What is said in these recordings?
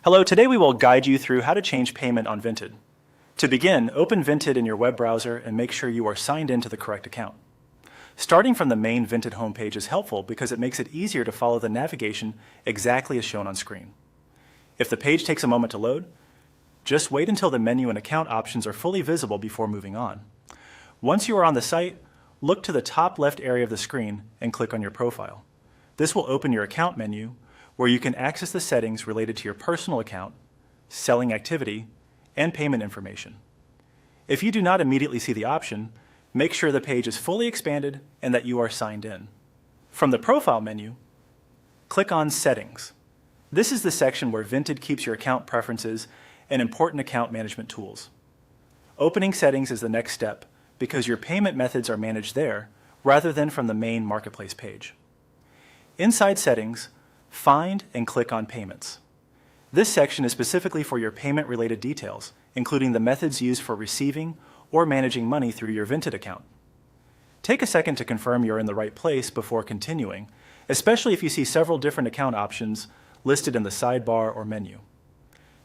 Hello, today we will guide you through how to change payment on Vinted. To begin, open Vinted in your web browser and make sure you are signed into the correct account. Starting from the main Vinted homepage is helpful because it makes it easier to follow the navigation exactly as shown on screen. If the page takes a moment to load, just wait until the menu and account options are fully visible before moving on. Once you are on the site, look to the top left area of the screen and click on your profile. This will open your account menu, where you can access the settings related to your personal account, selling activity, and payment information. If you do not immediately see the option, make sure the page is fully expanded and that you are signed in. From the Profile menu, click on Settings. This is the section where Vinted keeps your account preferences and important account management tools. Opening Settings is the next step because your payment methods are managed there rather than from the main Marketplace page. Inside Settings, find and click on Payments. This section is specifically for your payment-related details, including the methods used for receiving or managing money through your Vinted account. Take a second to confirm you're in the right place before continuing, especially if you see several different account options listed in the sidebar or menu.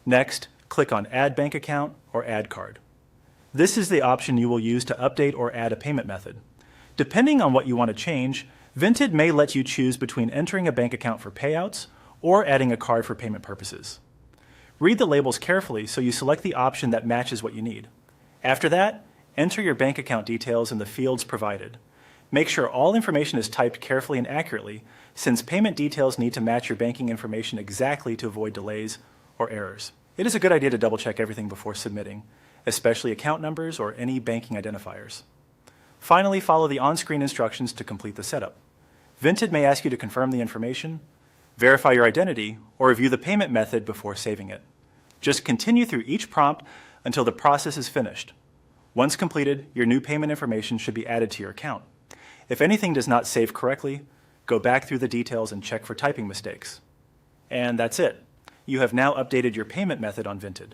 Next, click on Add Bank Account or Add Card. This is the option you will use to update or add a payment method. Depending on what you want to change, Vinted may let you choose between entering a bank account for payouts or adding a card for payment purposes. Read the labels carefully so you select the option that matches what you need. After that, enter your bank account details in the fields provided. Make sure all information is typed carefully and accurately, since payment details need to match your banking information exactly to avoid delays or errors. It is a good idea to double-check everything before submitting, especially account numbers or any banking identifiers. Finally, follow the on-screen instructions to complete the setup. Vinted may ask you to confirm the information, verify your identity, or review the payment method before saving it. Just continue through each prompt until the process is finished. Once completed, your new payment information should be added to your account. If anything does not save correctly, go back through the details and check for typing mistakes. And that's it. You have now updated your payment method on Vinted.